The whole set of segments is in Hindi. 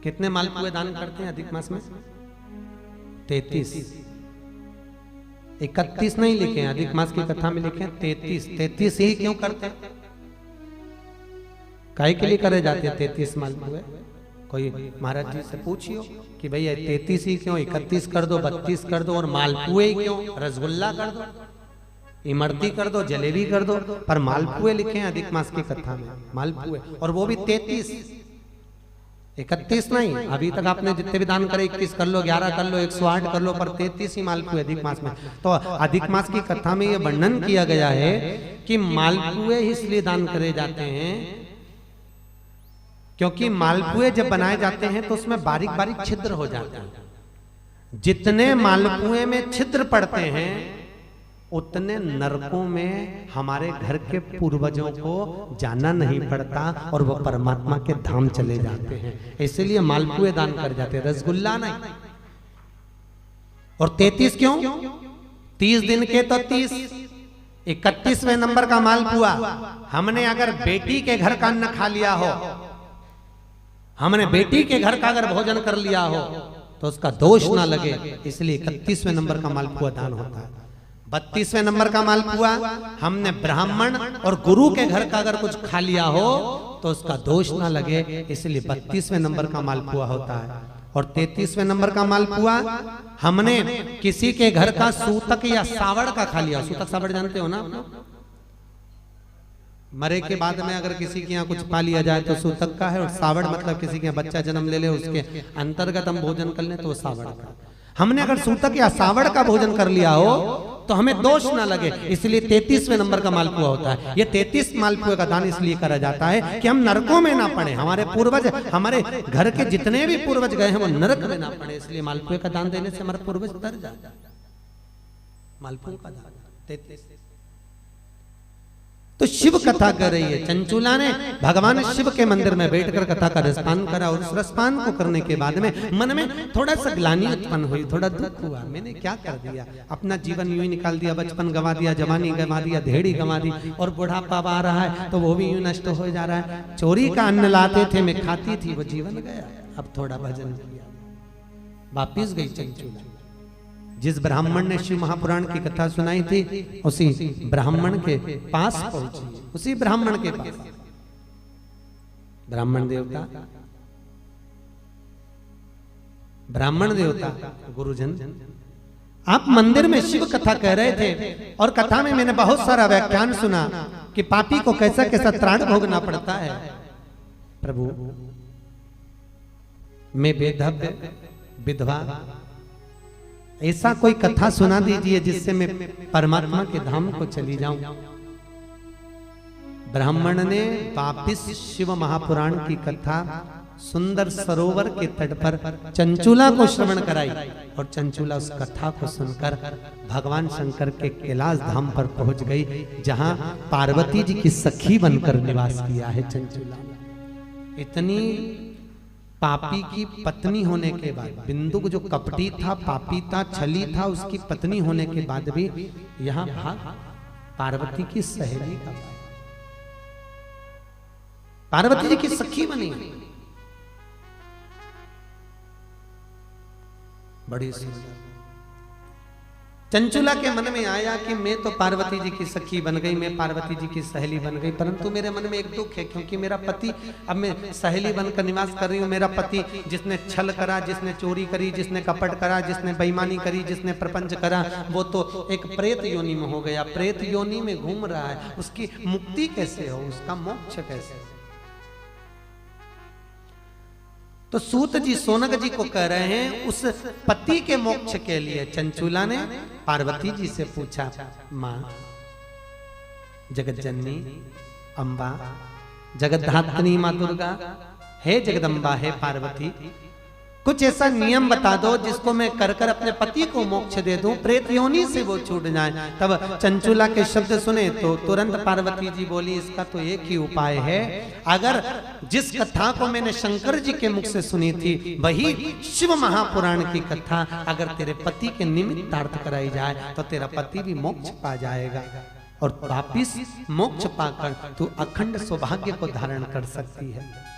कितने मालपुए दान करते हैं अधिक मास में? 33। 31 नहीं लिखे हैं, अधिक मास की कथा में लिखे हैं 33। 33 ही क्यों करते हैं? काहे के लिए करे जाते हैं 33 मालपुए? कोई महाराज जी से पूछियो कि भैया 33 ही क्यों, 31 कर दो, 32 कर दो, और मालपुए ही क्यों? रसगुल्ला कर दो, इमरती कर दो, जलेबी कर दो, पर मालपुए लिखे हैं अधिक मास की कथा में, मालपुए, और वो भी 33। 31 नहीं। अभी तक आपने जितने भी दान करे 21 कर लो, 11 कर लो, 108 कर लो, पर 33 ही मालपुए अधिक मास में। तो अधिक मास की कथा में यह वर्णन किया गया है कि मालपुए इसलिए दान करे जाते हैं क्योंकि मालपुए जब बनाए जाते हैं तो उसमें बारीक बारीक छिद्र हो जाते हैं। जितने मालपुए में छिद्र पड़ते हैं उतने नरकों में हमारे घर के पूर्वजों को जाना नहीं पड़ता और वो परमात्मा के धाम चले जाते हैं। इसलिए मालपुए दान कर जाते हैं, रसगुल्ला नहीं। और 33 क्यों? 30 दिन के तो 30, 31वें नंबर का मालपुआ। हमने अगर बेटी के घर का अन्न खा लिया हो, हमने बेटी के घर का अगर भोजन कर लिया हो तो उसका दोष ना लगे, इसलिए 31वें नंबर का मालपुआ दान होता है। 32वें नंबर का मालपुआ हमने ब्राह्मण और गुरु के घर का अगर कुछ खा लिया हो तो उसका दोष ना लगे, इसलिए 32वें नंबर का मालपुआ होता है। और 33वें नंबर का मालपुआ हमने किसी के घर का सूतक या सावड़ का खा लिया। सूतक सावड़ जानते हो ना? मरे के बाद में अगर किसी के यहाँ कुछ पा लिया जाए तो सूतक का है, और सावड़ मतलब किसी के यहाँ बच्चा जन्म ले ले उसके अंतर्गत हम भोजन कर लें तो वो सावड़ का। हमने अगर सूतक या सावड़ का भोजन कर लिया हो तो हमें दोष ना लगे, इसलिए 33वें नंबर का मालपुआ होता है। ये 33 मालपुए का दान इसलिए करा जाता है कि हम नरकों में ना पड़े, हमारे पूर्वज, हमारे घर के जितने भी पूर्वज गए हैं वो नरक में ना पड़े, इसलिए मालपुए का दान देने से हमारे पूर्वज तर जाते हैं। मालपुए का दान 33। तो शिव कथा कर रही है। चंचूला ने भगवान शिव के मंदिर में बैठकर कथा का रसपान करा, और उस रसपान को करने के बाद में मन में थोड़ा सा ग्लानि उत्पन्न हुई, थोड़ा दुख हुआ। मैंने क्या कर दिया? अपना जीवन यूं ही निकाल दिया, बचपन गवा दिया, जवानी गवा दिया, धेड़ी गवा दी, और बुढ़ापा आ रहा है तो वो भी यूं नष्ट हो जा रहा है। चोरी का अन्न लाते थे, मैं खाती थी, वो जीवन गया। अब थोड़ा भजन किया, वापिस गई चंचूला। जिस ब्राह्मण ने शिव महापुराण की कथा सुनाई थी उसी ब्राह्मण के पास पहुंची, उसी ब्राह्मण के पास। ब्राह्मण देवता, ब्राह्मण देवता गुरुजन, आप मंदिर में शिव कथा कह रहे थे, और कथा में मैंने बहुत सारा व्याख्यान सुना कि पापी को कैसा कैसा त्राण भोगना पड़ता है। प्रभु, मैं बेधव्य विधवा, ऐसा कोई कथा सुना दीजिए जिससे मैं परमात्मा के धाम को चली जाऊं। ब्राह्मण ने वापिस शिव महापुराण की कथा सुंदर सरोवर के तट पर चंचूला को श्रवण कराई, और चंचूला उस कथा को सुनकर भगवान शंकर के कैलाश धाम पर पहुंच गई, जहां पार्वती जी की सखी बनकर निवास किया है चंचूला। इतनी पापी की पत्नी होने के बाद, बिंदु जो कपटी था, पापी था, छली था, उसकी पत्नी होने के बाद भी यहां भाग पार्वती की सहेली का, पार्वती जी की सखी बनी। बड़ी सुंदर। चंचूला के मन में आया कि मैं तो पार्वती जी की सखी बन गई, मैं पार्वती जी की सहेली बन गई, परंतु मेरे मन में एक दुख है, क्योंकि मेरा पति, अब मैं सहेली बनकर निवास कर रही हूँ, मेरा पति जिसने छल करा, जिसने चोरी करी, जिसने कपट करा, जिसने बेईमानी करी, जिसने प्रपंच करा, वो तो एक प्रेत योनि में हो गया, प्रेत योनि में घूम रहा है। उसकी मुक्ति कैसे हो, उसका मोक्ष कैसे हो? तो सूत जी सोनक जी को कह रहे हैं, उस पति के मोक्ष के लिए चंचूला ने पार्वती जी से पूछा, मां जगत जननी अम्बा, जगत धात्री मां दुर्गा, हे जगदम्बा, हे पार्वती, कुछ ऐसा नियम बता दो जिसको मैं कर कर अपने पति को मोक्ष दे दूं, प्रेत योनि से वो छूट जाए। तब चंचूला के शब्द सुने तो तुरंत पार्वती जी बोली, इसका तो एक ही उपाय है, अगर जिस कथा को मैंने शंकर जी के मुख से सुनी थी, वही शिव महापुराण की कथा अगर तेरे पति के निमित्तार्थ कराई जाए तो तेरा पति भी मोक्ष पा जाएगा, और वापिस मोक्ष पाकर तू अखंड सौभाग्य को धारण कर सकती है।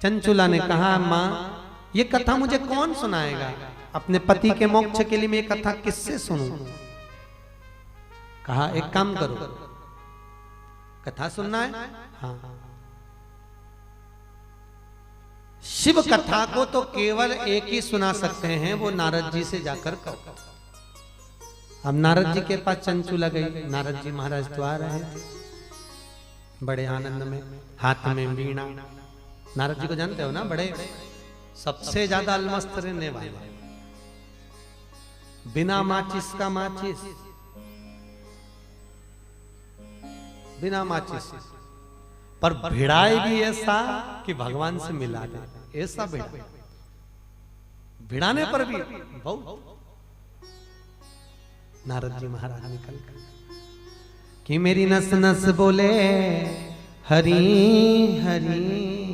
चंचुला ने कहा माँ ये कथा मुझे कौन सुनाएगा, अपने पति के मोक्ष के लिए मैं ये कथा किससे सुनूं? कहा एक काम करो, कथा सुनना है? हाँ। शिव कथा को तो केवल एक ही सुना सकते हैं, वो नारद जी से जाकर कहो। अब नारद जी के पास चंचुला गई। नारद जी महाराज तो आ रहे थे बड़े आनंद में, हाथ में वीणा। नारद जी को जानते हो ना, बड़े सबसे ज्यादा अलमस्त रहने वाले, बिना माचिस का माचिस, बिना माचिस, पर भिड़ाए भी ऐसा कि भगवान से मिला दे, ऐसा भिड़ा, भिड़ाने पर भी बहुत। नारद जी महाराज निकल कर कि मेरी नस नस बोले हरी हरी,